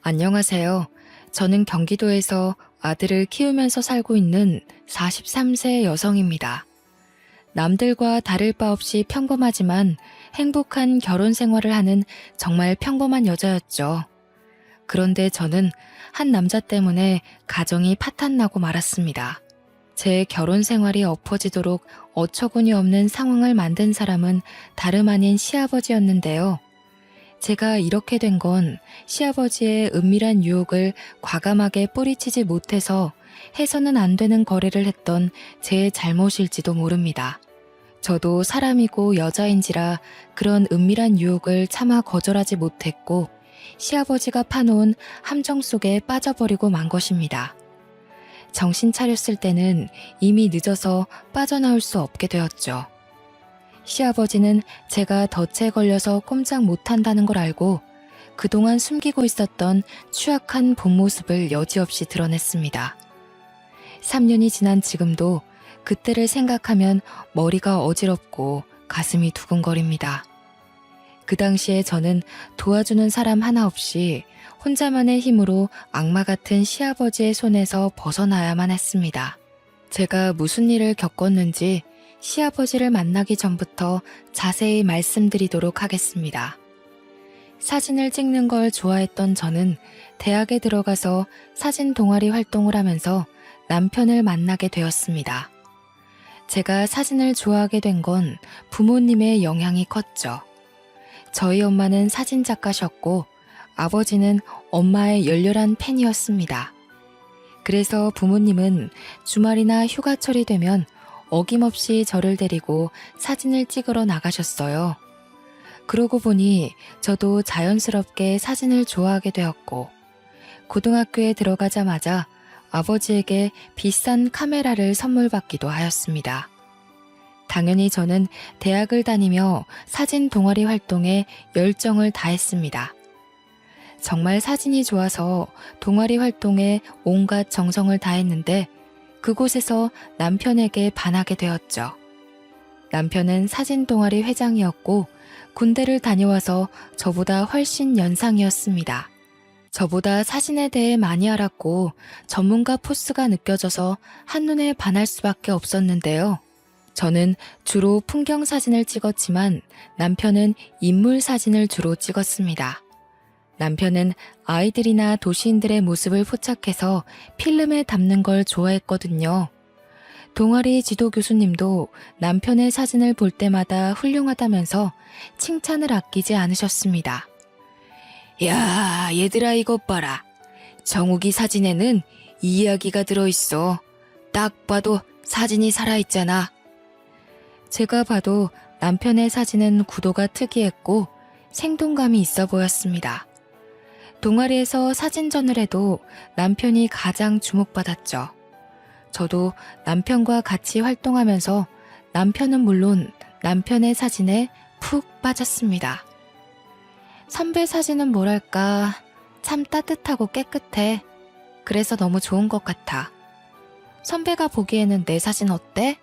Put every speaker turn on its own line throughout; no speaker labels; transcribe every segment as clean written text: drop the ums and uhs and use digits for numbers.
안녕하세요. 저는 경기도에서 아들을 키우면서 살고 있는 43세 여성입니다. 남들과 다를 바 없이 평범하지만 행복한 결혼 생활을 하는 정말 평범한 여자였죠. 그런데 저는 한 남자 때문에 가정이 파탄나고 말았습니다. 제 결혼 생활이 엎어지도록 어처구니 없는 상황을 만든 사람은 다름 아닌 시아버지였는데요. 제가 이렇게 된 건 시아버지의 은밀한 유혹을 과감하게 뿌리치지 못해서 해서는 안 되는 거래를 했던 제 잘못일지도 모릅니다. 저도 사람이고 여자인지라 그런 은밀한 유혹을 차마 거절하지 못했고 시아버지가 파놓은 함정 속에 빠져버리고 만 것입니다. 정신 차렸을 때는 이미 늦어서 빠져나올 수 없게 되었죠. 시아버지는 제가 덫에 걸려서 꼼짝 못한다는 걸 알고 그동안 숨기고 있었던 취약한 본 모습을 여지없이 드러냈습니다. 3년이 지난 지금도 그때를 생각하면 머리가 어지럽고 가슴이 두근거립니다. 그 당시에 저는 도와주는 사람 하나 없이 혼자만의 힘으로 악마 같은 시아버지의 손에서 벗어나야만 했습니다. 제가 무슨 일을 겪었는지 시아버지를 만나기 전부터 자세히 말씀드리도록 하겠습니다. 사진을 찍는 걸 좋아했던 저는 대학에 들어가서 사진 동아리 활동을 하면서 남편을 만나게 되었습니다. 제가 사진을 좋아하게 된 건 부모님의 영향이 컸죠. 저희 엄마는 사진 작가셨고 아버지는 엄마의 열렬한 팬이었습니다. 그래서 부모님은 주말이나 휴가철이 되면 어김없이 저를 데리고 사진을 찍으러 나가셨어요. 그러고 보니 저도 자연스럽게 사진을 좋아하게 되었고 고등학교에 들어가자마자 아버지에게 비싼 카메라를 선물 받기도 하였습니다. 당연히 저는 대학을 다니며 사진 동아리 활동에 열정을 다했습니다. 정말 사진이 좋아서 동아리 활동에 온갖 정성을 다했는데 그곳에서 남편에게 반하게 되었죠. 남편은 사진 동아리 회장이었고 군대를 다녀와서 저보다 훨씬 연상이었습니다. 저보다 사진에 대해 많이 알았고 전문가 포스가 느껴져서 한눈에 반할 수밖에 없었는데요. 저는 주로 풍경 사진을 찍었지만 남편은 인물 사진을 주로 찍었습니다. 남편은 아이들이나 도시인들의 모습을 포착해서 필름에 담는 걸 좋아했거든요. 동아리 지도 교수님도 남편의 사진을 볼 때마다 훌륭하다면서 칭찬을 아끼지 않으셨습니다. 야, 얘들아 이것 봐라. 정욱이 사진에는 이 이야기가 들어있어. 딱 봐도 사진이 살아있잖아. 제가 봐도 남편의 사진은 구도가 특이했고 생동감이 있어 보였습니다. 동아리에서 사진전을 해도 남편이 가장 주목받았죠. 저도 남편과 같이 활동하면서 남편은 물론 남편의 사진에 푹 빠졌습니다. 선배 사진은 뭐랄까 참 따뜻하고 깨끗해. 그래서 너무 좋은 것 같아. 선배가 보기에는 내 사진 어때?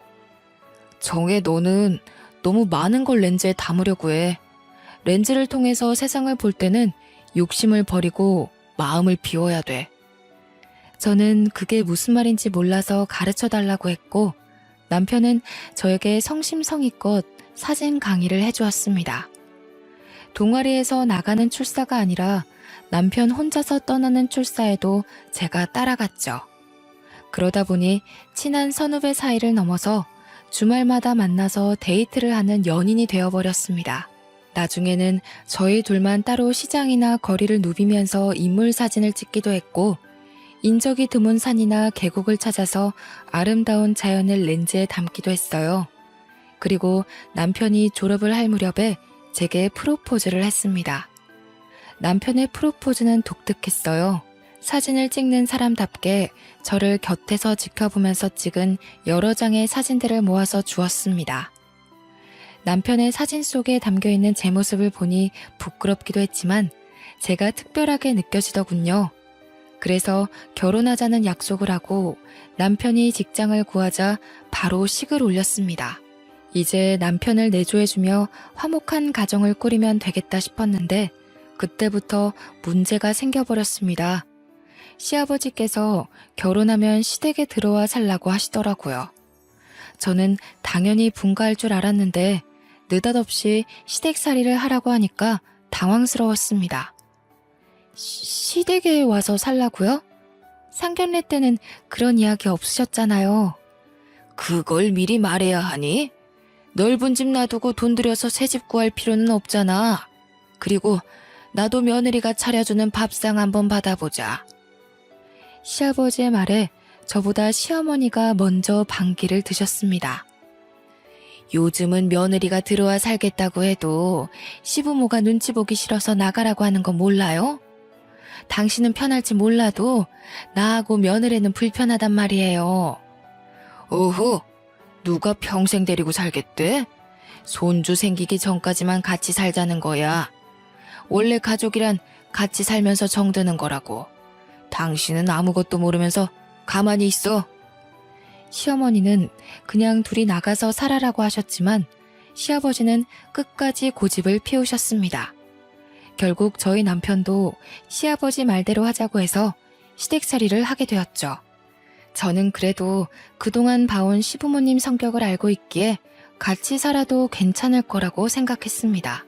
정혜 너는 너무 많은 걸 렌즈에 담으려고 해. 렌즈를 통해서 세상을 볼 때는 욕심을 버리고 마음을 비워야 돼. 저는 그게 무슨 말인지 몰라서 가르쳐 달라고 했고 남편은 저에게 성심성의껏 사진 강의를 해주었습니다. 동아리에서 나가는 출사가 아니라 남편 혼자서 떠나는 출사에도 제가 따라갔죠. 그러다 보니 친한 선후배 사이를 넘어서 주말마다 만나서 데이트를 하는 연인이 되어버렸습니다. 나중에는 저희 둘만 따로 시장이나 거리를 누비면서 인물 사진을 찍기도 했고 인적이 드문 산이나 계곡을 찾아서 아름다운 자연을 렌즈에 담기도 했어요. 그리고 남편이 졸업을 할 무렵에 제게 프로포즈를 했습니다. 남편의 프로포즈는 독특했어요. 사진을 찍는 사람답게 저를 곁에서 지켜보면서 찍은 여러 장의 사진들을 모아서 주었습니다. 남편의 사진 속에 담겨있는 제 모습을 보니 부끄럽기도 했지만 제가 특별하게 느껴지더군요. 그래서 결혼하자는 약속을 하고 남편이 직장을 구하자 바로 식을 올렸습니다. 이제 남편을 내조해주며 화목한 가정을 꾸리면 되겠다 싶었는데 그때부터 문제가 생겨버렸습니다. 시아버지께서 결혼하면 시댁에 들어와 살라고 하시더라고요. 저는 당연히 분가할 줄 알았는데 느닷없이 시댁살이를 하라고 하니까 당황스러웠습니다. 시댁에 와서 살라고요? 상견례 때는 그런 이야기 없으셨잖아요. 그걸 미리 말해야 하니? 넓은 집 놔두고 돈 들여서 새 집 구할 필요는 없잖아. 그리고 나도 며느리가 차려주는 밥상 한번 받아보자. 시아버지의 말에 저보다 시어머니가 먼저 반기를 드셨습니다. 요즘은 며느리가 들어와 살겠다고 해도 시부모가 눈치 보기 싫어서 나가라고 하는 거 몰라요? 당신은 편할지 몰라도 나하고 며느리는 불편하단 말이에요. 오호, 누가 평생 데리고 살겠대? 손주 생기기 전까지만 같이 살자는 거야. 원래 가족이란 같이 살면서 정드는 거라고. 당신은 아무것도 모르면서 가만히 있어. 시어머니는 그냥 둘이 나가서 살아라고 하셨지만 시아버지는 끝까지 고집을 피우셨습니다. 결국 저희 남편도 시아버지 말대로 하자고 해서 시댁살이를 하게 되었죠. 저는 그래도 그동안 봐온 시부모님 성격을 알고 있기에 같이 살아도 괜찮을 거라고 생각했습니다.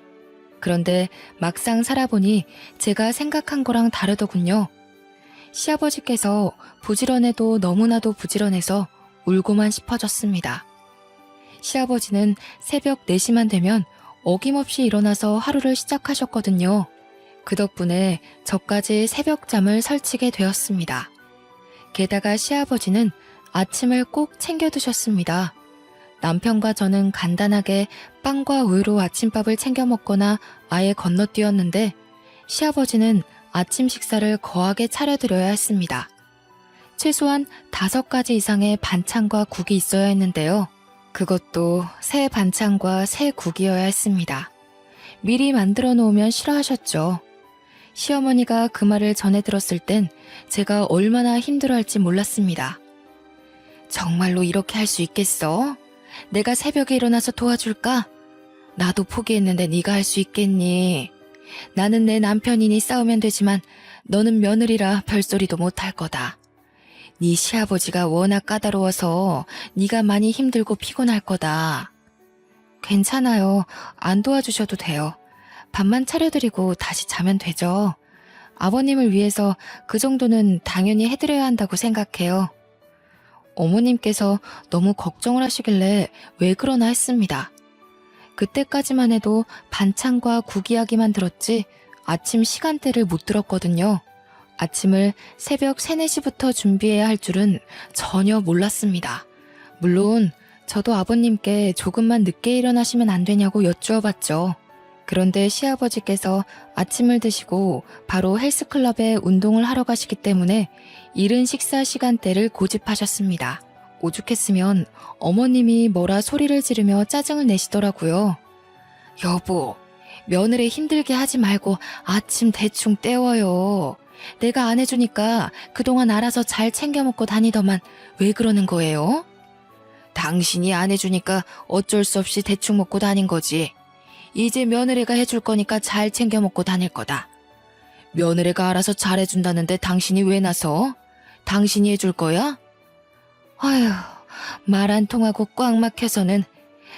그런데 막상 살아보니 제가 생각한 거랑 다르더군요. 시아버지께서 부지런해도 너무나도 부지런해서 울고만 싶어졌습니다. 시아버지는 새벽 4시만 되면 어김없이 일어나서 하루를 시작하셨거든요. 그 덕분에 저까지 새벽잠을 설치게 되었습니다. 게다가 시아버지는 아침을 꼭 챙겨 드셨습니다. 남편과 저는 간단하게 빵과 우유로 아침밥을 챙겨 먹거나 아예 건너뛰었는데 시아버지는 아침 식사를 거하게 차려드려야 했습니다. 최소한 5가지 이상의 반찬과 국이 있어야 했는데요. 그것도 새 반찬과 새 국이어야 했습니다. 미리 만들어 놓으면 싫어하셨죠. 시어머니가 그 말을 전해 들었을 땐 제가 얼마나 힘들어할지 몰랐습니다. 정말로 이렇게 할 수 있겠어? 내가 새벽에 일어나서 도와줄까? 나도 포기했는데 네가 할 수 있겠니? 나는 내 남편이니 싸우면 되지만 너는 며느리라 별소리도 못할 거다. 네 시아버지가 워낙 까다로워서 네가 많이 힘들고 피곤할 거다. 괜찮아요. 안 도와주셔도 돼요. 밥만 차려드리고 다시 자면 되죠. 아버님을 위해서 그 정도는 당연히 해드려야 한다고 생각해요. 어머님께서 너무 걱정을 하시길래 왜 그러나 했습니다. 그때까지만 해도 반찬과 국 이야기만 들었지 아침 시간대를 못 들었거든요. 아침을 새벽 3, 4시부터 준비해야 할 줄은 전혀 몰랐습니다. 물론 저도 아버님께 조금만 늦게 일어나시면 안 되냐고 여쭈어봤죠. 그런데 시아버지께서 아침을 드시고 바로 헬스클럽에 운동을 하러 가시기 때문에 이른 식사 시간대를 고집하셨습니다. 오죽했으면 어머님이 뭐라 소리를 지르며 짜증을 내시더라고요. 여보, 며느리 힘들게 하지 말고 아침 대충 때워요. 내가 안 해주니까 그동안 알아서 잘 챙겨 먹고 다니더만 왜 그러는 거예요? 당신이 안 해주니까 어쩔 수 없이 대충 먹고 다닌 거지. 이제 며느리가 해줄 거니까 잘 챙겨 먹고 다닐 거다. 며느리가 알아서 잘해준다는데 당신이 왜 나서? 당신이 해줄 거야? 아휴, 말 안 통하고 꽉 막혀서는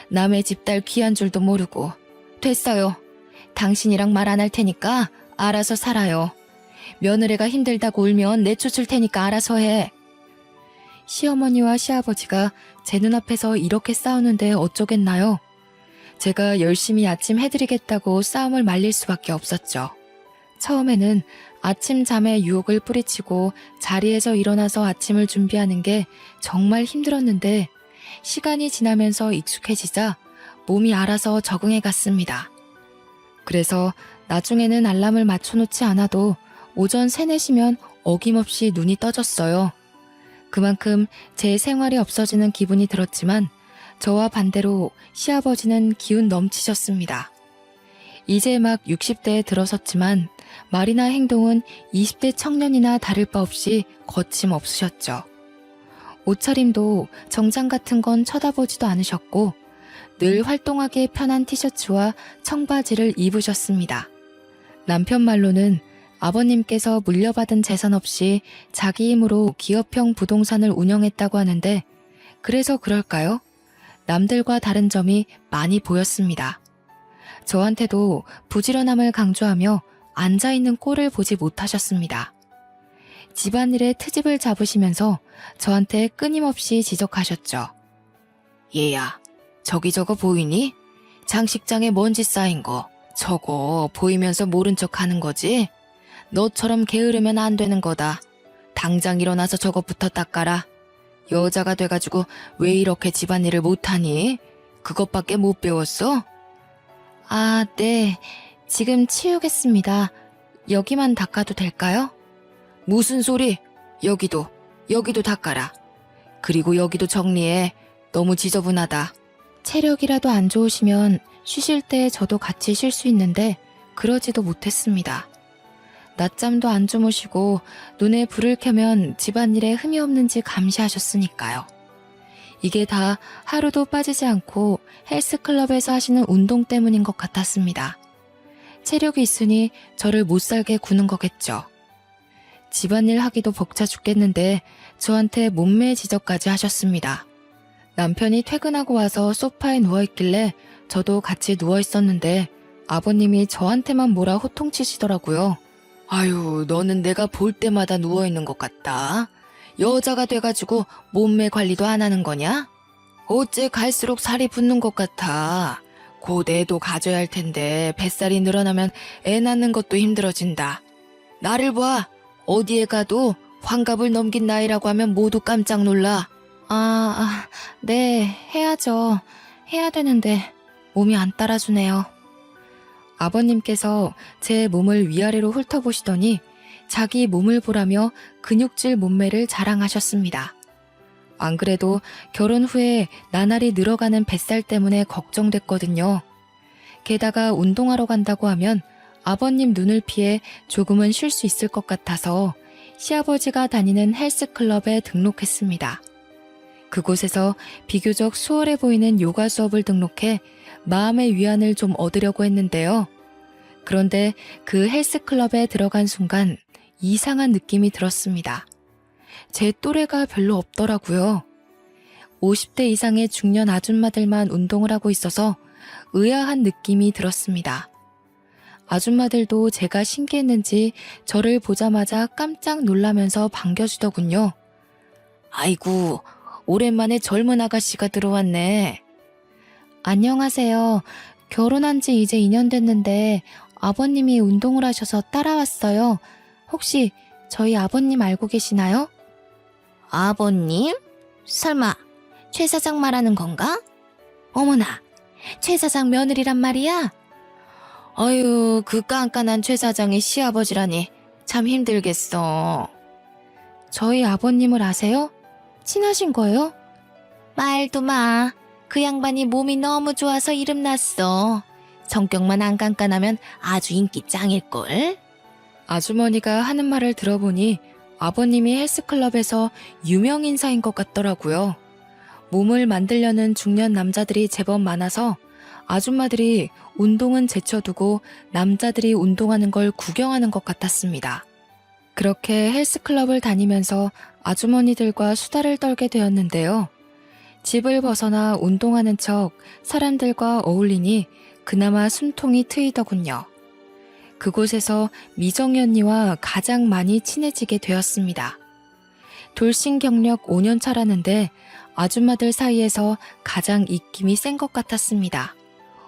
남의 집 딸 귀한 줄도 모르고. 됐어요. 당신이랑 말 안 할 테니까 알아서 살아요. 며느리가 힘들다고 울면 내쫓을 테니까 알아서 해. 시어머니와 시아버지가 제 눈앞에서 이렇게 싸우는데 어쩌겠나요? 제가 열심히 아침 해드리겠다고 싸움을 말릴 수밖에 없었죠. 처음에는 아침 잠에 유혹을 뿌리치고 자리에서 일어나서 아침을 준비하는 게 정말 힘들었는데 시간이 지나면서 익숙해지자 몸이 알아서 적응해 갔습니다. 그래서 나중에는 알람을 맞춰놓지 않아도 오전 3, 4시면 어김없이 눈이 떠졌어요. 그만큼 제 생활이 없어지는 기분이 들었지만 저와 반대로 시아버지는 기운 넘치셨습니다. 이제 막 60대에 들어섰지만 말이나 행동은 20대 청년이나 다를 바 없이 거침없으셨죠. 옷차림도 정장 같은 건 쳐다보지도 않으셨고 늘 활동하기에 편한 티셔츠와 청바지를 입으셨습니다. 남편 말로는 아버님께서 물려받은 재산 없이 자기 힘으로 기업형 부동산을 운영했다고 하는데 그래서 그럴까요? 남들과 다른 점이 많이 보였습니다. 저한테도 부지런함을 강조하며 앉아있는 꼴을 보지 못하셨습니다. 집안일에 트집을 잡으시면서 저한테 끊임없이 지적하셨죠. 얘야, 저기 저거 보이니? 장식장에 먼지 쌓인 거. 저거 보이면서 모른 척 하는 거지? 너처럼 게으르면 안 되는 거다. 당장 일어나서 저것부터 닦아라. 여자가 돼가지고 왜 이렇게 집안일을 못하니? 그것밖에 못 배웠어? 아, 네. 지금 치우겠습니다. 여기만 닦아도 될까요? 무슨 소리? 여기도 닦아라. 그리고 여기도 정리해. 너무 지저분하다. 체력이라도 안 좋으시면 쉬실 때 저도 같이 쉴 수 있는데 그러지도 못했습니다. 낮잠도 안 주무시고 눈에 불을 켜면 집안일에 흠이 없는지 감시하셨으니까요. 이게 다 하루도 빠지지 않고 헬스클럽에서 하시는 운동 때문인 것 같았습니다. 체력이 있으니 저를 못살게 구는 거겠죠. 집안일 하기도 벅차 죽겠는데 저한테 몸매 지적까지 하셨습니다. 남편이 퇴근하고 와서 소파에 누워있길래 저도 같이 누워있었는데 아버님이 저한테만 뭐라 호통치시더라고요. 아유, 너는 내가 볼 때마다 누워있는 것 같다. 여자가 돼가지고 몸매 관리도 안 하는 거냐? 어째 갈수록 살이 붙는 것 같아. 곧 애도 가져야 할 텐데 뱃살이 늘어나면 애 낳는 것도 힘들어진다. 나를 봐. 어디에 가도 환갑을 넘긴 나이라고 하면 모두 깜짝 놀라. 네, 해야죠. 해야 되는데 몸이 안 따라주네요. 아버님께서 제 몸을 위아래로 훑어보시더니 자기 몸을 보라며 근육질 몸매를 자랑하셨습니다. 안 그래도 결혼 후에 나날이 늘어가는 뱃살 때문에 걱정됐거든요. 게다가 운동하러 간다고 하면 아버님 눈을 피해 조금은 쉴 수 있을 것 같아서 시아버지가 다니는 헬스클럽에 등록했습니다. 그곳에서 비교적 수월해 보이는 요가 수업을 등록해 마음의 위안을 좀 얻으려고 했는데요. 그런데 그 헬스클럽에 들어간 순간 이상한 느낌이 들었습니다. 제 또래가 별로 없더라고요. 50대 이상의 중년 아줌마들만 운동을 하고 있어서 의아한 느낌이 들었습니다. 아줌마들도 제가 신기했는지 저를 보자마자 깜짝 놀라면서 반겨주더군요. 아이고, 오랜만에 젊은 아가씨가 들어왔네. 안녕하세요. 결혼한 지 이제 2년 됐는데 아버님이 운동을 하셔서 따라왔어요. 혹시 저희 아버님 알고 계시나요? 아버님? 설마 최 사장 말하는 건가? 어머나, 최 사장 며느리란 말이야? 아유, 그 깐깐한 최 사장의 시아버지라니 참 힘들겠어. 저희 아버님을 아세요? 친하신 거예요? 말도 마. 그 양반이 몸이 너무 좋아서 이름 났어. 성격만 안 깐깐하면 아주 인기 짱일걸? 아주머니가 하는 말을 들어보니 아버님이 헬스클럽에서 유명 인사인 것 같더라고요. 몸을 만들려는 중년 남자들이 제법 많아서 아줌마들이 운동은 제쳐두고 남자들이 운동하는 걸 구경하는 것 같았습니다. 그렇게 헬스클럽을 다니면서 아주머니들과 수다를 떨게 되었는데요. 집을 벗어나 운동하는 척 사람들과 어울리니 그나마 숨통이 트이더군요. 그곳에서 미정이 언니와 가장 많이 친해지게 되었습니다. 돌싱 경력 5년 차라는데 아줌마들 사이에서 가장 입김이 센 것 같았습니다.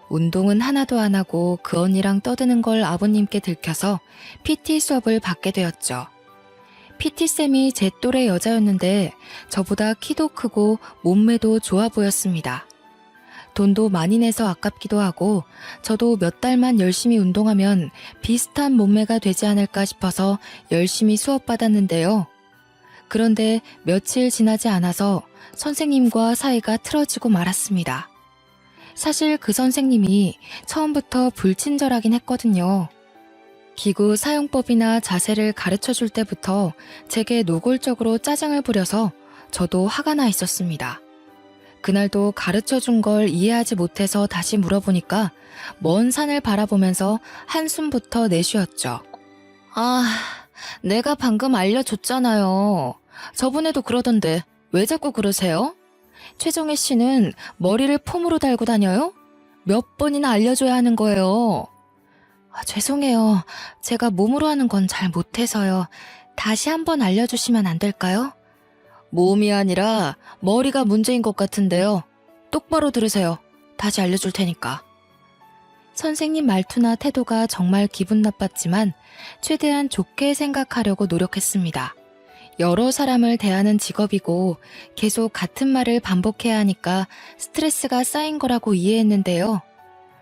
운동은 하나도 안 하고 그 언니랑 떠드는 걸 아버님께 들켜서 PT 수업을 받게 되었죠. PT쌤이 제 또래 여자였는데 저보다 키도 크고 몸매도 좋아 보였습니다. 돈도 많이 내서 아깝기도 하고 저도 몇 달만 열심히 운동하면 비슷한 몸매가 되지 않을까 싶어서 열심히 수업받았는데요. 그런데 며칠 지나지 않아서 선생님과 사이가 틀어지고 말았습니다. 사실 그 선생님이 처음부터 불친절하긴 했거든요. 기구 사용법이나 자세를 가르쳐줄 때부터 제게 노골적으로 짜증을 부려서 저도 화가 나 있었습니다. 그날도 가르쳐준 걸 이해하지 못해서 다시 물어보니까 먼 산을 바라보면서 한숨부터 내쉬었죠. 아, 내가 방금 알려줬잖아요. 저번에도 그러던데 왜 자꾸 그러세요? 최정혜 씨는 머리를 폼으로 달고 다녀요? 몇 번이나 알려줘야 하는 거예요. 죄송해요. 제가 몸으로 하는 건 잘 못해서요. 다시 한번 알려주시면 안 될까요? 몸이 아니라 머리가 문제인 것 같은데요. 똑바로 들으세요. 다시 알려줄 테니까. 선생님 말투나 태도가 정말 기분 나빴지만 최대한 좋게 생각하려고 노력했습니다. 여러 사람을 대하는 직업이고 계속 같은 말을 반복해야 하니까 스트레스가 쌓인 거라고 이해했는데요.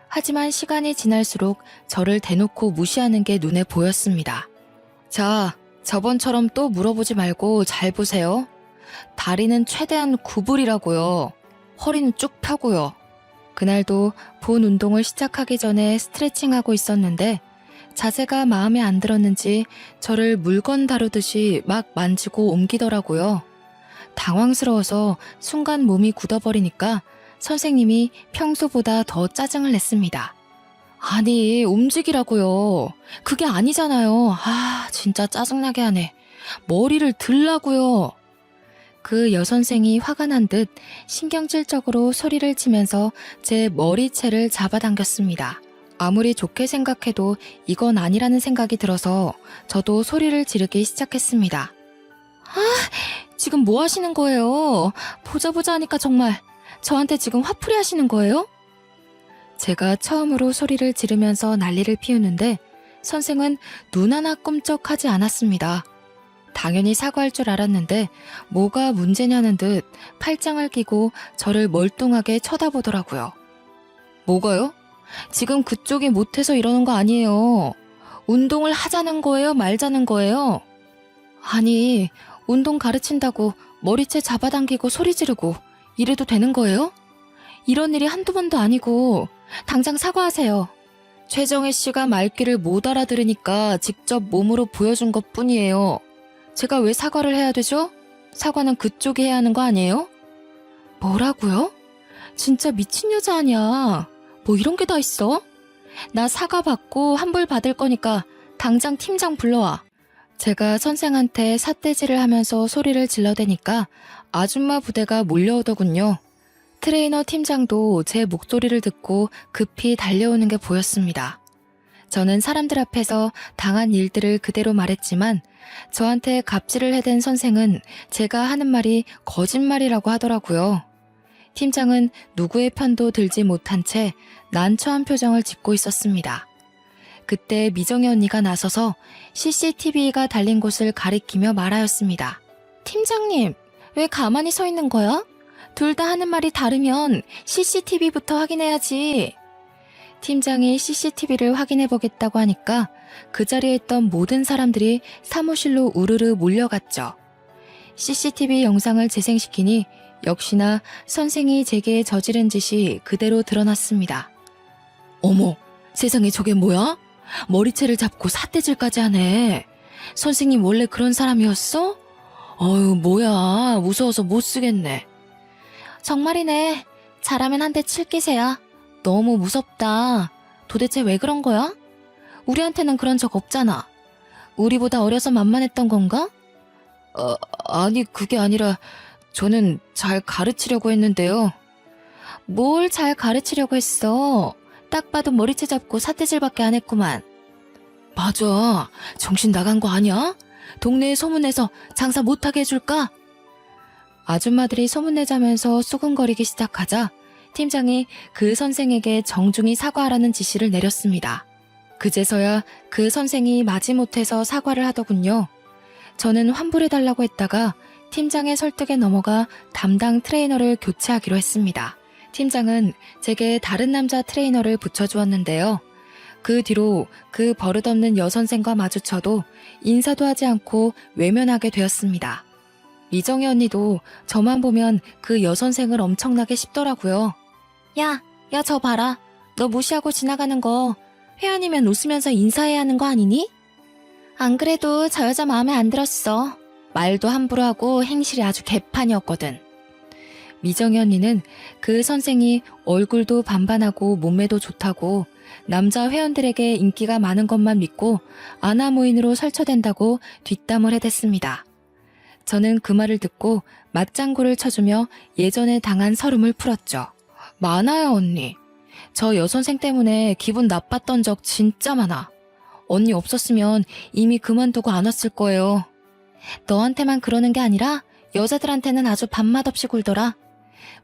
하지만 시간이 지날수록 저를 대놓고 무시하는 게 눈에 보였습니다. 자, 저번처럼 또 물어보지 말고 잘 보세요. 다리는 최대한 구부리라고요. 허리는 쭉 펴고요. 그날도 본 운동을 시작하기 전에 스트레칭하고 있었는데 자세가 마음에 안 들었는지 저를 물건 다루듯이 막 만지고 옮기더라고요. 당황스러워서 순간 몸이 굳어버리니까 선생님이 평소보다 더 짜증을 냈습니다. 아니, 움직이라고요. 그게 아니잖아요. 진짜 짜증나게 하네. 머리를 들라고요. 그 여선생이 화가 난 듯 신경질적으로 소리를 치면서 제 머리채를 잡아당겼습니다. 아무리 좋게 생각해도 이건 아니라는 생각이 들어서 저도 소리를 지르기 시작했습니다. 지금 뭐 하시는 거예요? 보자 하니까 정말 저한테 지금 화풀이 하시는 거예요? 제가 처음으로 소리를 지르면서 난리를 피우는데 선생은 눈 하나 꼼짝하지 않았습니다. 당연히 사과할 줄 알았는데 뭐가 문제냐는 듯 팔짱을 끼고 저를 멀뚱하게 쳐다보더라고요. 뭐가요? 지금 그쪽이 못해서 이러는 거 아니에요. 운동을 하자는 거예요? 말자는 거예요? 아니, 운동 가르친다고 머리채 잡아당기고 소리 지르고 이래도 되는 거예요? 이런 일이 한두 번도 아니고 당장 사과하세요. 최정혜 씨가 말귀를 못 알아들으니까 직접 몸으로 보여준 것 뿐이에요. 제가 왜 사과를 해야 되죠? 사과는 그쪽이 해야 하는 거 아니에요? 뭐라고요? 진짜 미친 여자 아니야. 뭐 이런 게 다 있어? 나 사과 받고 환불 받을 거니까 당장 팀장 불러와. 제가 선생한테 삿대질을 하면서 소리를 질러대니까 아줌마 부대가 몰려오더군요. 트레이너 팀장도 제 목소리를 듣고 급히 달려오는 게 보였습니다. 저는 사람들 앞에서 당한 일들을 그대로 말했지만 저한테 갑질을 해댄 선생은 제가 하는 말이 거짓말이라고 하더라고요. 팀장은 누구의 편도 들지 못한 채 난처한 표정을 짓고 있었습니다. 그때 미정희 언니가 나서서 CCTV가 달린 곳을 가리키며 말하였습니다. 팀장님, 왜 가만히 서 있는 거야? 둘 다 하는 말이 다르면 CCTV부터 확인해야지. 팀장이 CCTV를 확인해보겠다고 하니까 그 자리에 있던 모든 사람들이 사무실로 우르르 몰려갔죠. CCTV 영상을 재생시키니 역시나 선생이 제게 저지른 짓이 그대로 드러났습니다. 어머, 세상에 저게 뭐야? 머리채를 잡고 삿대질까지 하네. 선생님 원래 그런 사람이었어? 어휴, 뭐야, 무서워서 못 쓰겠네. 정말이네. 잘하면 한 대 칠 기세야. 너무 무섭다. 도대체 왜 그런 거야? 우리한테는 그런 적 없잖아. 우리보다 어려서 만만했던 건가? 아니 그게 아니라 저는 잘 가르치려고 했는데요. 뭘 잘 가르치려고 했어? 딱 봐도 머리채 잡고 삿대질밖에 안 했구만. 맞아. 정신 나간 거 아니야? 동네에 소문내서 장사 못하게 해줄까? 아줌마들이 소문내자면서 수근거리기 시작하자 팀장이 그 선생에게 정중히 사과하라는 지시를 내렸습니다. 그제서야 그 선생이 마지못해서 사과를 하더군요. 저는 환불해달라고 했다가 팀장의 설득에 넘어가 담당 트레이너를 교체하기로 했습니다. 팀장은 제게 다른 남자 트레이너를 붙여주었는데요. 그 뒤로 그 버릇없는 여선생과 마주쳐도 인사도 하지 않고 외면하게 되었습니다. 미정희 언니도 저만 보면 그 여선생을 엄청나게 씹더라고요. 야 저 봐라. 너 무시하고 지나가는 거 회원이면 웃으면서 인사해야 하는 거 아니니? 안 그래도 저 여자 마음에 안 들었어. 말도 함부로 하고 행실이 아주 개판이었거든. 미정이 언니는 그 선생이 얼굴도 반반하고 몸매도 좋다고 남자 회원들에게 인기가 많은 것만 믿고 아나무인으로 설쳐댄다고 뒷담을 해댔습니다. 저는 그 말을 듣고 맞장구를 쳐주며 예전에 당한 서름을 풀었죠. 많아요, 언니. 저 여선생 때문에 기분 나빴던 적 진짜 많아. 언니 없었으면 이미 그만두고 안 왔을 거예요. 너한테만 그러는 게 아니라 여자들한테는 아주 밥맛 없이 굴더라.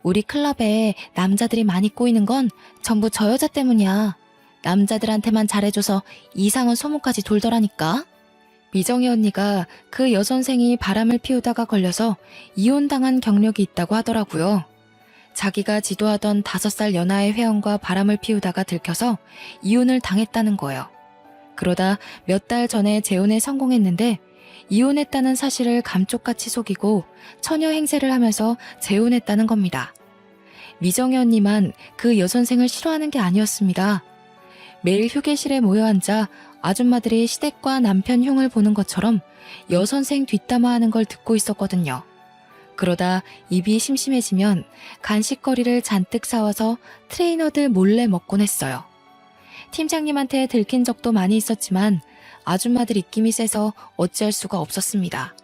우리 클럽에 남자들이 많이 꼬이는 건 전부 저 여자 때문이야. 남자들한테만 잘해줘서 이상한 소문까지 돌더라니까. 미정희 언니가 그 여선생이 바람을 피우다가 걸려서 이혼당한 경력이 있다고 하더라고요. 자기가 지도하던 5살 연하의 회원과 바람을 피우다가 들켜서 이혼을 당했다는 거예요. 그러다 몇 달 전에 재혼에 성공했는데 이혼했다는 사실을 감쪽같이 속이고 처녀 행세를 하면서 재혼했다는 겁니다. 미정희 언니만 그 여선생을 싫어하는 게 아니었습니다. 매일 휴게실에 모여 앉아 아줌마들이 시댁과 남편 흉을 보는 것처럼 여선생 뒷담화하는 걸 듣고 있었거든요. 그러다 입이 심심해지면 간식거리를 잔뜩 사와서 트레이너들 몰래 먹곤 했어요. 팀장님한테 들킨 적도 많이 있었지만 아줌마들 입김이 세서 어찌할 수가 없었습니다.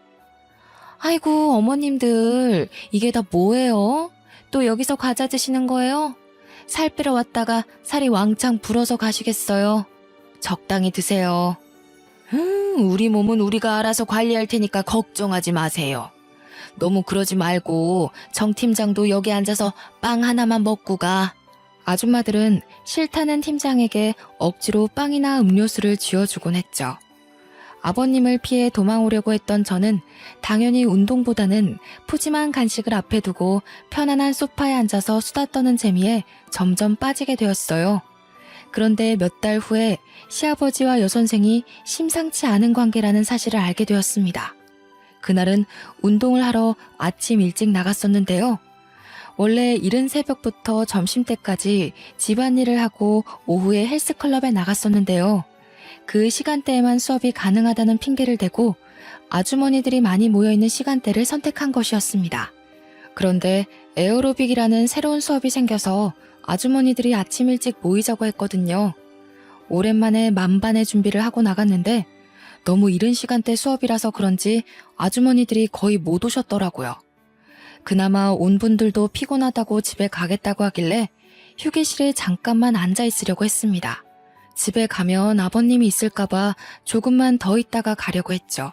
아이고 어머님들 이게 다 뭐예요? 또 여기서 과자 드시는 거예요? 살 빼러 왔다가 살이 왕창 불어서 가시겠어요. 적당히 드세요. 우리 몸은 우리가 알아서 관리할 테니까 걱정하지 마세요. 너무 그러지 말고 정 팀장도 여기 앉아서 빵 하나만 먹고 가. 아줌마들은 싫다는 팀장에게 억지로 빵이나 음료수를 쥐어주곤 했죠. 아버님을 피해 도망오려고 했던 저는 당연히 운동보다는 푸짐한 간식을 앞에 두고 편안한 소파에 앉아서 수다 떠는 재미에 점점 빠지게 되었어요. 그런데 몇 달 후에 시아버지와 여선생이 심상치 않은 관계라는 사실을 알게 되었습니다. 그날은 운동을 하러 아침 일찍 나갔었는데요. 원래 이른 새벽부터 점심때까지 집안일을 하고 오후에 헬스클럽에 나갔었는데요. 그 시간대에만 수업이 가능하다는 핑계를 대고 아주머니들이 많이 모여있는 시간대를 선택한 것이었습니다. 그런데 에어로빅이라는 새로운 수업이 생겨서 아주머니들이 아침 일찍 모이자고 했거든요. 오랜만에 만반의 준비를 하고 나갔는데 너무 이른 시간대 수업이라서 그런지 아주머니들이 거의 못 오셨더라고요. 그나마 온 분들도 피곤하다고 집에 가겠다고 하길래 휴게실에 잠깐만 앉아 있으려고 했습니다. 집에 가면 아버님이 있을까봐 조금만 더 있다가 가려고 했죠.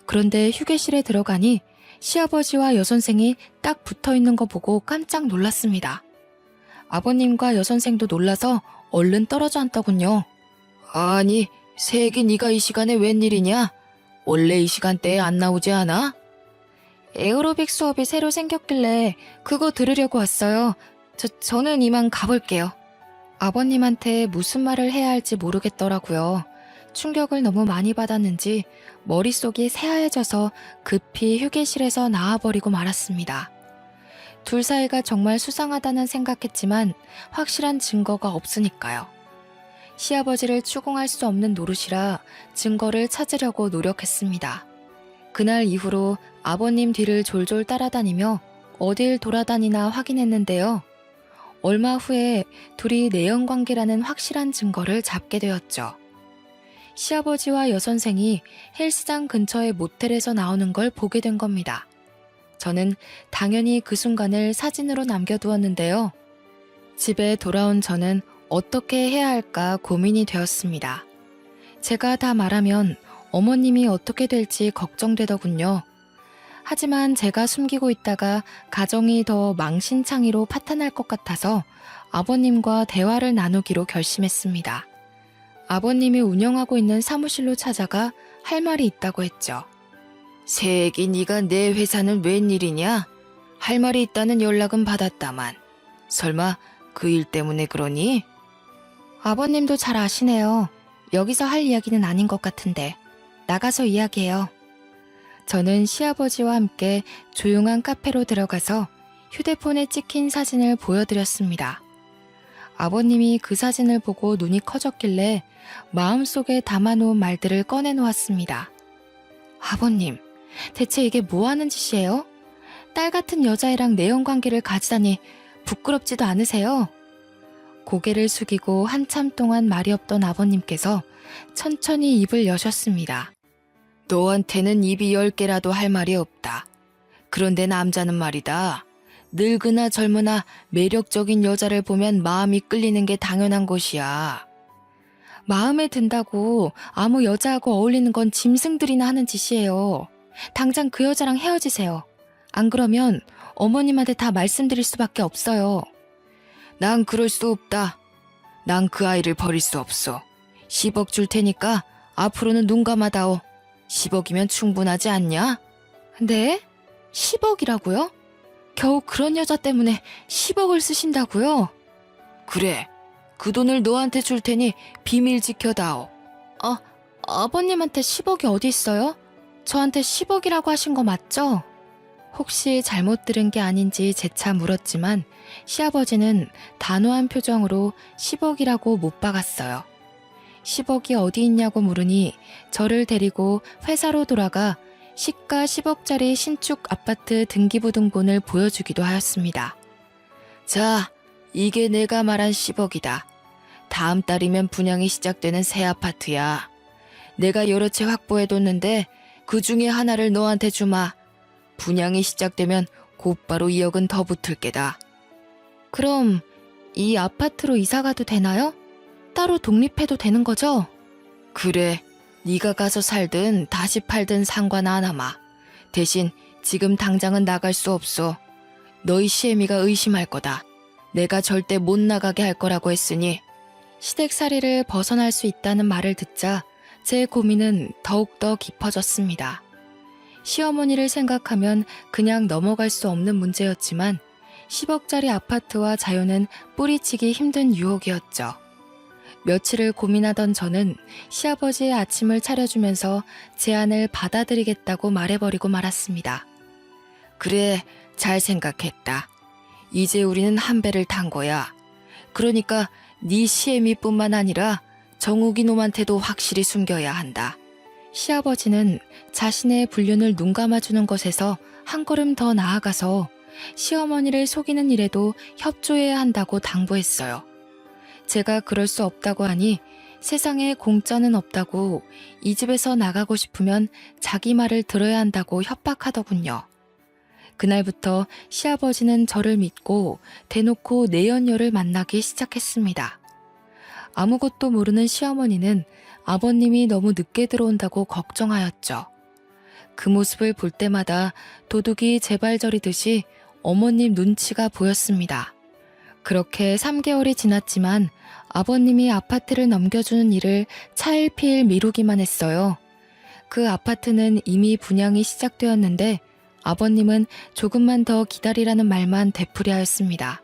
그런데 휴게실에 들어가니 시아버지와 여선생이 딱 붙어있는 거 보고 깜짝 놀랐습니다. 아버님과 여선생도 놀라서 얼른 떨어져 앉더군요. 아니, 세기 네가 이 시간에 웬일이냐? 원래 이 시간대에 안 나오지 않아? 에어로빅 수업이 새로 생겼길래 그거 들으려고 왔어요. 저는 이만 가볼게요. 아버님한테 무슨 말을 해야 할지 모르겠더라고요. 충격을 너무 많이 받았는지 머릿속이 새하얘져서 급히 휴게실에서 나와버리고 말았습니다. 둘 사이가 정말 수상하다는 생각했지만 확실한 증거가 없으니까요. 시아버지를 추궁할 수 없는 노릇이라 증거를 찾으려고 노력했습니다. 그날 이후로 아버님 뒤를 졸졸 따라다니며 어딜 돌아다니나 확인했는데요. 얼마 후에 둘이 내연관계라는 확실한 증거를 잡게 되었죠. 시아버지와 여선생이 헬스장 근처의 모텔에서 나오는 걸 보게 된 겁니다. 저는 당연히 그 순간을 사진으로 남겨두었는데요. 집에 돌아온 저는 어떻게 해야 할까 고민이 되었습니다. 제가 다 말하면 어머님이 어떻게 될지 걱정되더군요. 하지만 제가 숨기고 있다가 가정이 더 망신창이로 파탄날 것 같아서 아버님과 대화를 나누기로 결심했습니다. 아버님이 운영하고 있는 사무실로 찾아가 할 말이 있다고 했죠. 세기 네가 내 회사는 웬일이냐? 할 말이 있다는 연락은 받았다만 설마 그 일 때문에 그러니? 아버님도 잘 아시네요. 여기서 할 이야기는 아닌 것 같은데 나가서 이야기해요. 저는 시아버지와 함께 조용한 카페로 들어가서 휴대폰에 찍힌 사진을 보여드렸습니다. 아버님이 그 사진을 보고 눈이 커졌길래 마음속에 담아놓은 말들을 꺼내놓았습니다. 아버님, 대체 이게 뭐 하는 짓이에요? 딸 같은 여자애랑 내연관계를 가지다니 부끄럽지도 않으세요? 고개를 숙이고 한참 동안 말이 없던 아버님께서 천천히 입을 여셨습니다. 너한테는 입이 10개라도 할 말이 없다. 그런데 남자는 말이다. 늙으나 젊으나 매력적인 여자를 보면 마음이 끌리는 게 당연한 것이야. 마음에 든다고 아무 여자하고 어울리는 건 짐승들이나 하는 짓이에요. 당장 그 여자랑 헤어지세요. 안 그러면 어머님한테 다 말씀드릴 수밖에 없어요. 난 그럴 수 없다. 난 그 아이를 버릴 수 없어. 10억 줄 테니까 앞으로는 눈 감아다오. 10억이면 충분하지 않냐? 네? 10억이라고요? 겨우 그런 여자 때문에 10억을 쓰신다고요? 그래. 그 돈을 너한테 줄 테니 비밀 지켜다오. 아버님한테 10억이 어디 있어요? 저한테 10억이라고 하신 거 맞죠? 혹시 잘못 들은 게 아닌지 재차 물었지만 시아버지는 단호한 표정으로 10억이라고 못 박았어요. 10억이 어디 있냐고 물으니 저를 데리고 회사로 돌아가 시가 10억짜리 신축 아파트 등기부등본을 보여주기도 하였습니다. 자, 이게 내가 말한 10억이다. 다음 달이면 분양이 시작되는 새 아파트야. 내가 여러 채 확보해뒀는데 그 중에 하나를 너한테 주마. 분양이 시작되면 곧바로 2억은 더 붙을 게다. 그럼 이 아파트로 이사 가도 되나요? 따로 독립해도 되는 거죠? 그래. 네가 가서 살든 다시 팔든 상관 안 하마. 대신 지금 당장은 나갈 수 없어. 너희 시애미가 의심할 거다. 내가 절대 못 나가게 할 거라고 했으니. 시댁살이를 벗어날 수 있다는 말을 듣자 제 고민은 더욱더 깊어졌습니다. 시어머니를 생각하면 그냥 넘어갈 수 없는 문제였지만 10억짜리 아파트와 자유는 뿌리치기 힘든 유혹이었죠. 며칠을 고민하던 저는 시아버지의 아침을 차려주면서 제안을 받아들이겠다고 말해버리고 말았습니다. 그래, 잘 생각했다. 이제 우리는 한 배를 탄 거야. 그러니까 네 시애미뿐만 아니라 정욱이 놈한테도 확실히 숨겨야 한다. 시아버지는 자신의 불륜을 눈감아주는 것에서 한 걸음 더 나아가서 시어머니를 속이는 일에도 협조해야 한다고 당부했어요. 제가 그럴 수 없다고 하니 세상에 공짜는 없다고 이 집에서 나가고 싶으면 자기 말을 들어야 한다고 협박하더군요. 그날부터 시아버지는 저를 믿고 대놓고 내연녀를 만나기 시작했습니다. 아무것도 모르는 시어머니는 아버님이 너무 늦게 들어온다고 걱정하였죠. 그 모습을 볼 때마다 도둑이 제발저리듯이 어머님 눈치가 보였습니다. 그렇게 3개월이 지났지만 아버님이 아파트를 넘겨주는 일을 차일피일 미루기만 했어요. 그 아파트는 이미 분양이 시작되었는데 아버님은 조금만 더 기다리라는 말만 되풀이하였습니다.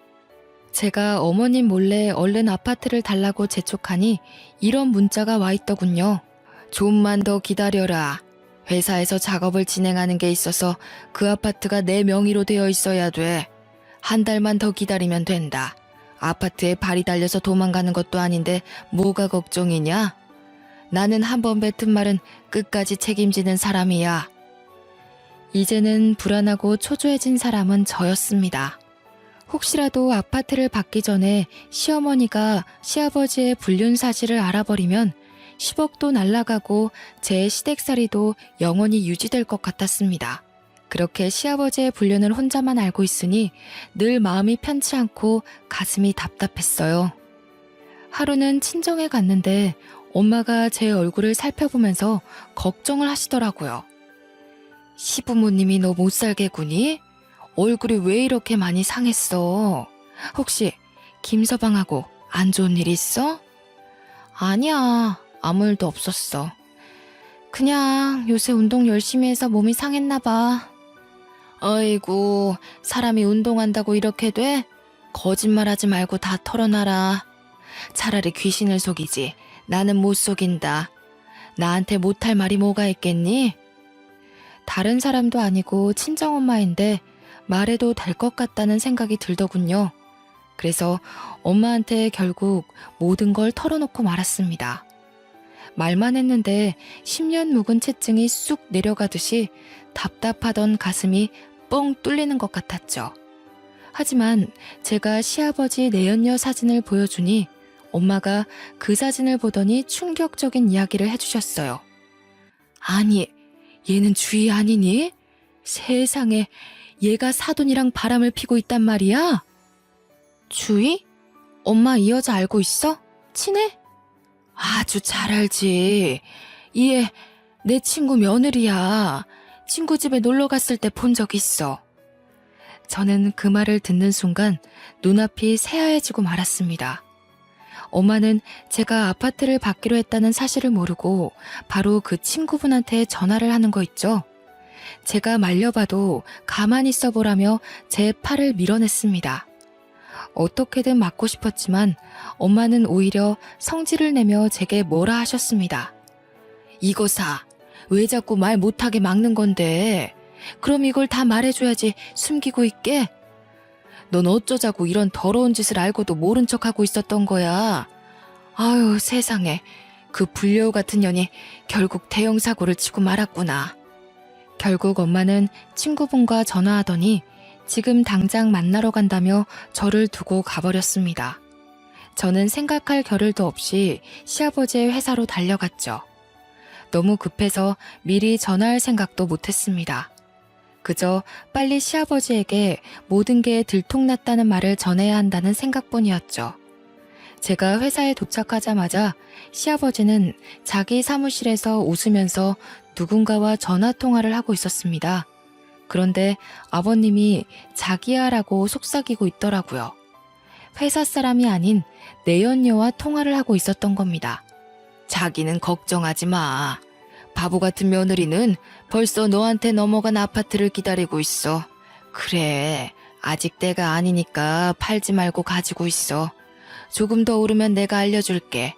제가 어머님 몰래 얼른 아파트를 달라고 재촉하니 이런 문자가 와 있더군요. 좀만 더 기다려라. 회사에서 작업을 진행하는 게 있어서 그 아파트가 내 명의로 되어 있어야 돼. 한 달만 더 기다리면 된다. 아파트에 발이 달려서 도망가는 것도 아닌데 뭐가 걱정이냐? 나는 한번 뱉은 말은 끝까지 책임지는 사람이야. 이제는 불안하고 초조해진 사람은 저였습니다. 혹시라도 아파트를 받기 전에 시어머니가 시아버지의 불륜 사실을 알아버리면 10억도 날아가고 제 시댁살이도 영원히 유지될 것 같았습니다. 그렇게 시아버지의 불륜을 혼자만 알고 있으니 늘 마음이 편치 않고 가슴이 답답했어요. 하루는 친정에 갔는데 엄마가 제 얼굴을 살펴보면서 걱정을 하시더라고요. 시부모님이 너 못 살게 구니? 얼굴이 왜 이렇게 많이 상했어? 혹시 김서방하고 안 좋은 일 있어? 아니야, 아무 일도 없었어. 그냥 요새 운동 열심히 해서 몸이 상했나 봐. 아이고, 사람이 운동한다고 이렇게 돼? 거짓말하지 말고 다 털어놔라. 차라리 귀신을 속이지. 나는 못 속인다. 나한테 못할 말이 뭐가 있겠니? 다른 사람도 아니고 친정엄마인데 말해도 될 것 같다는 생각이 들더군요. 그래서 엄마한테 결국 모든 걸 털어놓고 말았습니다. 말만 했는데 10년 묵은 채증이 쑥 내려가듯이 답답하던 가슴이 뻥 뚫리는 것 같았죠. 하지만 제가 시아버지 내연녀 사진을 보여주니 엄마가 그 사진을 보더니 충격적인 이야기를 해주셨어요. 아니, 얘는 주희 아니니? 세상에, 얘가 사돈이랑 바람을 피고 있단 말이야? 주희? 엄마 이 여자 알고 있어? 친해? 아주 잘 알지. 얘 내 친구 며느리야. 친구 집에 놀러 갔을 때 본 적 있어. 저는 그 말을 듣는 순간 눈앞이 새하얘지고 말았습니다. 엄마는 제가 아파트를 받기로 했다는 사실을 모르고 바로 그 친구분한테 전화를 하는 거 있죠. 제가 말려봐도 가만히 있어보라며 제 팔을 밀어냈습니다. 어떻게든 맞고 싶었지만 엄마는 오히려 성질을 내며 제게 뭐라 하셨습니다. 이거사, 왜 자꾸 말 못하게 막는 건데? 그럼 이걸 다 말해줘야지 숨기고 있게? 넌 어쩌자고 이런 더러운 짓을 알고도 모른 척하고 있었던 거야. 아유, 세상에. 그 불려우 같은 년이 결국 대형 사고를 치고 말았구나. 결국 엄마는 친구분과 전화하더니 지금 당장 만나러 간다며 저를 두고 가버렸습니다. 저는 생각할 겨를도 없이 시아버지의 회사로 달려갔죠. 너무 급해서 미리 전화할 생각도 못했습니다. 그저 빨리 시아버지에게 모든 게 들통났다는 말을 전해야 한다는 생각뿐이었죠. 제가 회사에 도착하자마자 시아버지는 자기 사무실에서 웃으면서 누군가와 전화통화를 하고 있었습니다. 그런데 아버님이 자기야라고 속삭이고 있더라고요. 회사 사람이 아닌 내연녀와 통화를 하고 있었던 겁니다. 자기는 걱정하지 마. 바보 같은 며느리는 벌써 너한테 넘어간 아파트를 기다리고 있어. 그래, 아직 때가 아니니까 팔지 말고 가지고 있어. 조금 더 오르면 내가 알려줄게.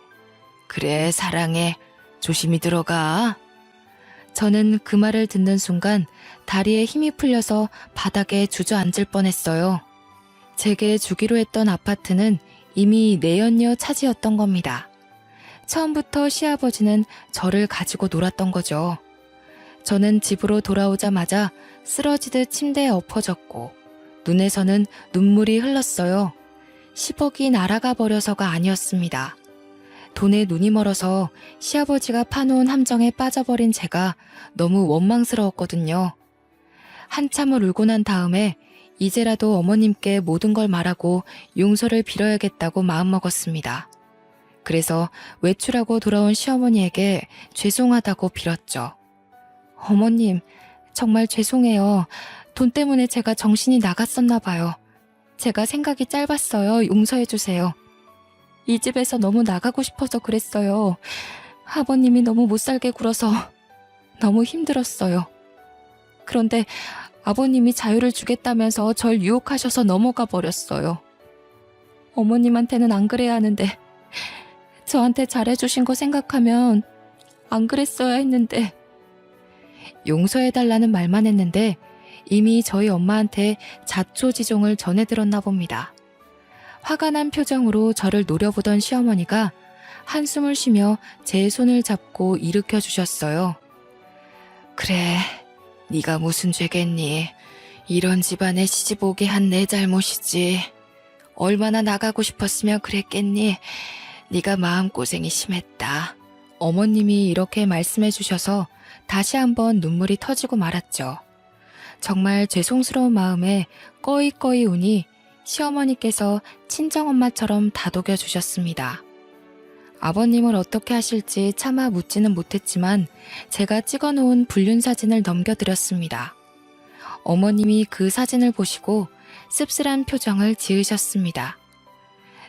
그래, 사랑해. 조심히 들어가. 저는 그 말을 듣는 순간 다리에 힘이 풀려서 바닥에 주저앉을 뻔했어요. 제게 주기로 했던 아파트는 이미 내연녀 차지였던 겁니다. 처음부터 시아버지는 저를 가지고 놀았던 거죠. 저는 집으로 돌아오자마자 쓰러지듯 침대에 엎어졌고 눈에서는 눈물이 흘렀어요. 10억이 날아가 버려서가 아니었습니다. 돈에 눈이 멀어서 시아버지가 파놓은 함정에 빠져버린 제가 너무 원망스러웠거든요. 한참을 울고 난 다음에 이제라도 어머님께 모든 걸 말하고 용서를 빌어야겠다고 마음먹었습니다. 그래서 외출하고 돌아온 시어머니에게 죄송하다고 빌었죠. 어머님, 정말 죄송해요. 돈 때문에 제가 정신이 나갔었나 봐요. 제가 생각이 짧았어요. 용서해주세요. 이 집에서 너무 나가고 싶어서 그랬어요. 아버님이 너무 못살게 굴어서 너무 힘들었어요. 그런데 아버님이 자유를 주겠다면서 절 유혹하셔서 넘어가 버렸어요. 어머님한테는 안 그래야 하는데 저한테 잘해주신 거 생각하면 안 그랬어야 했는데. 용서해달라는 말만 했는데 이미 저희 엄마한테 자초지종을 전해들었나 봅니다. 화가 난 표정으로 저를 노려보던 시어머니가 한숨을 쉬며 제 손을 잡고 일으켜 주셨어요. 그래, 네가 무슨 죄겠니? 이런 집안에 시집 오게 한 내 잘못이지. 얼마나 나가고 싶었으면 그랬겠니? 네가 마음고생이 심했다. 어머님이 이렇게 말씀해 주셔서 다시 한번 눈물이 터지고 말았죠. 정말 죄송스러운 마음에 꺼이꺼이 우니 시어머니께서 친정엄마처럼 다독여 주셨습니다. 아버님을 어떻게 하실지 차마 묻지는 못했지만 제가 찍어놓은 불륜사진을 넘겨드렸습니다. 어머님이 그 사진을 보시고 씁쓸한 표정을 지으셨습니다.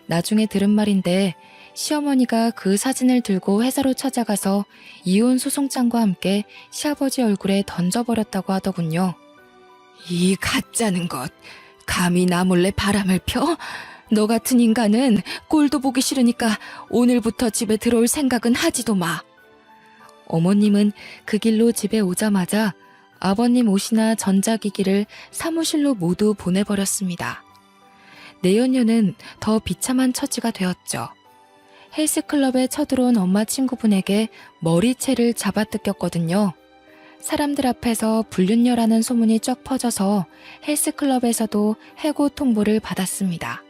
나중에 들은 말인데 시어머니가 그 사진을 들고 회사로 찾아가서 이혼 소송장과 함께 시아버지 얼굴에 던져버렸다고 하더군요. 이 가짜는 것, 감히 나 몰래 바람을 펴? 너 같은 인간은 꼴도 보기 싫으니까 오늘부터 집에 들어올 생각은 하지도 마. 어머님은 그 길로 집에 오자마자 아버님 옷이나 전자기기를 사무실로 모두 보내버렸습니다. 내연녀는 더 비참한 처지가 되었죠. 헬스클럽에 쳐들어온 엄마 친구분에게 머리채를 잡아뜯겼거든요. 사람들 앞에서 불륜녀라는 소문이 쫙 퍼져서 헬스클럽에서도 해고 통보를 받았습니다.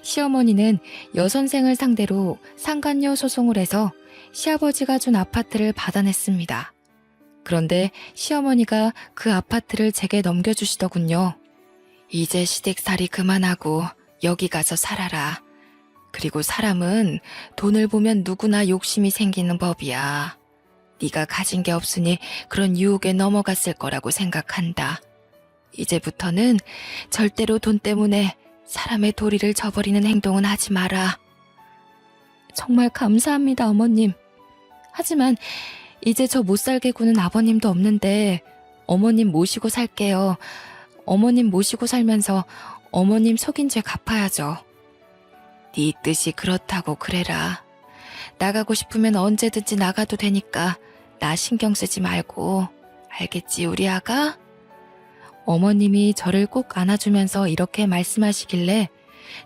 시어머니는 여선생을 상대로 상간녀 소송을 해서 시아버지가 준 아파트를 받아냈습니다. 그런데 시어머니가 그 아파트를 제게 넘겨주시더군요. 이제 시댁살이 그만하고 여기 가서 살아라. 그리고 사람은 돈을 보면 누구나 욕심이 생기는 법이야. 네가 가진 게 없으니 그런 유혹에 넘어갔을 거라고 생각한다. 이제부터는 절대로 돈 때문에 사람의 도리를 저버리는 행동은 하지 마라. 정말 감사합니다, 어머님. 하지만 이제 저 못 살게 구는 아버님도 없는데 어머님 모시고 살게요. 어머님 모시고 살면서 어머님 속인 죄 갚아야죠. 네 뜻이 그렇다고 그래라. 나가고 싶으면 언제든지 나가도 되니까 나 신경 쓰지 말고. 알겠지, 우리 아가? 어머님이 저를 꼭 안아주면서 이렇게 말씀하시길래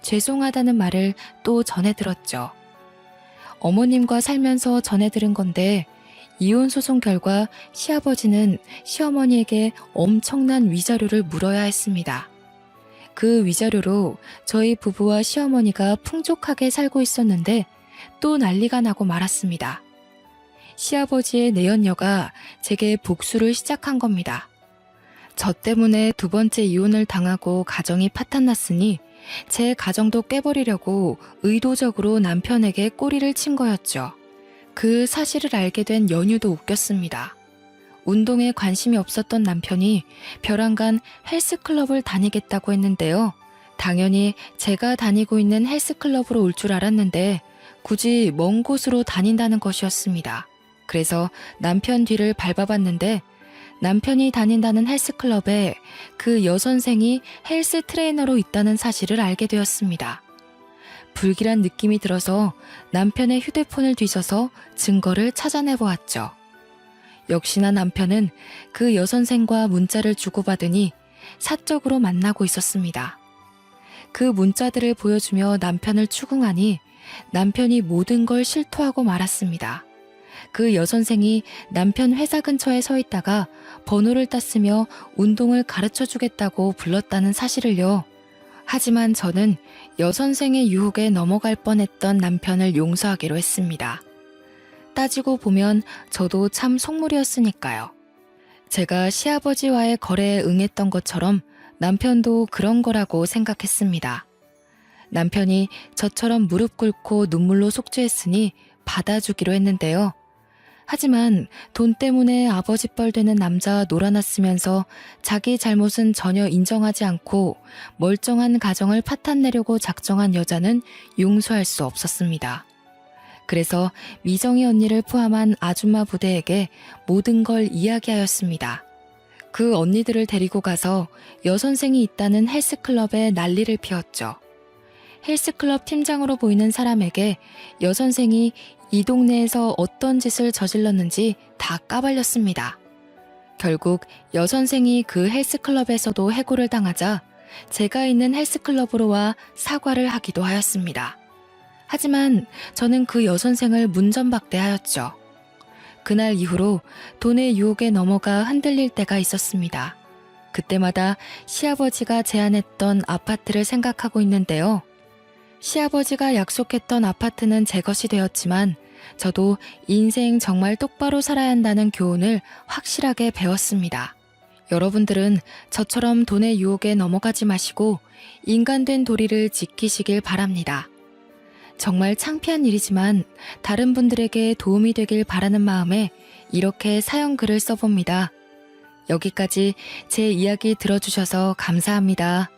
죄송하다는 말을 또 전해 들었죠. 어머님과 살면서 전해 들은 건데 이혼 소송 결과 시아버지는 시어머니에게 엄청난 위자료를 물어야 했습니다. 그 위자료로 저희 부부와 시어머니가 풍족하게 살고 있었는데 또 난리가 나고 말았습니다. 시아버지의 내연녀가 제게 복수를 시작한 겁니다. 저 때문에 두 번째 이혼을 당하고 가정이 파탄났으니 제 가정도 깨버리려고 의도적으로 남편에게 꼬리를 친 거였죠. 그 사실을 알게 된 연유도 웃겼습니다. 운동에 관심이 없었던 남편이 벼랑간 헬스클럽을 다니겠다고 했는데요. 당연히 제가 다니고 있는 헬스클럽으로 올 줄 알았는데 굳이 먼 곳으로 다닌다는 것이었습니다. 그래서 남편 뒤를 밟아봤는데 남편이 다닌다는 헬스클럽에 그 여선생이 헬스 트레이너로 있다는 사실을 알게 되었습니다. 불길한 느낌이 들어서 남편의 휴대폰을 뒤져서 증거를 찾아내 보았죠. 역시나 남편은 그 여선생과 문자를 주고받으니 사적으로 만나고 있었습니다. 그 문자들을 보여주며 남편을 추궁하니 남편이 모든 걸 실토하고 말았습니다. 그 여선생이 남편 회사 근처에 서 있다가 번호를 땄으며 운동을 가르쳐 주겠다고 불렀다는 사실을요. 하지만 저는 여선생의 유혹에 넘어갈 뻔했던 남편을 용서하기로 했습니다. 따지고 보면 저도 참 속물이었으니까요. 제가 시아버지와의 거래에 응했던 것처럼 남편도 그런 거라고 생각했습니다. 남편이 저처럼 무릎 꿇고 눈물로 속죄했으니 받아주기로 했는데요. 하지만 돈 때문에 아버지 뻘 되는 남자와 놀아났으면서 자기 잘못은 전혀 인정하지 않고 멀쩡한 가정을 파탄내려고 작정한 여자는 용서할 수 없었습니다. 그래서 미정이 언니를 포함한 아줌마 부대에게 모든 걸 이야기하였습니다. 그 언니들을 데리고 가서 여선생이 있다는 헬스클럽에 난리를 피웠죠. 헬스클럽 팀장으로 보이는 사람에게 여선생이 이 동네에서 어떤 짓을 저질렀는지 다 까발렸습니다. 결국 여선생이 그 헬스클럽에서도 해고를 당하자 제가 있는 헬스클럽으로 와 사과를 하기도 하였습니다. 하지만 저는 그 여선생을 문전박대하였죠. 그날 이후로 돈의 유혹에 넘어가 흔들릴 때가 있었습니다. 그때마다 시아버지가 제안했던 아파트를 생각하고 있는데요. 시아버지가 약속했던 아파트는 제 것이 되었지만 저도 인생 정말 똑바로 살아야 한다는 교훈을 확실하게 배웠습니다. 여러분들은 저처럼 돈의 유혹에 넘어가지 마시고 인간된 도리를 지키시길 바랍니다. 정말 창피한 일이지만 다른 분들에게 도움이 되길 바라는 마음에 이렇게 사연글을 써봅니다. 여기까지 제 이야기 들어주셔서 감사합니다.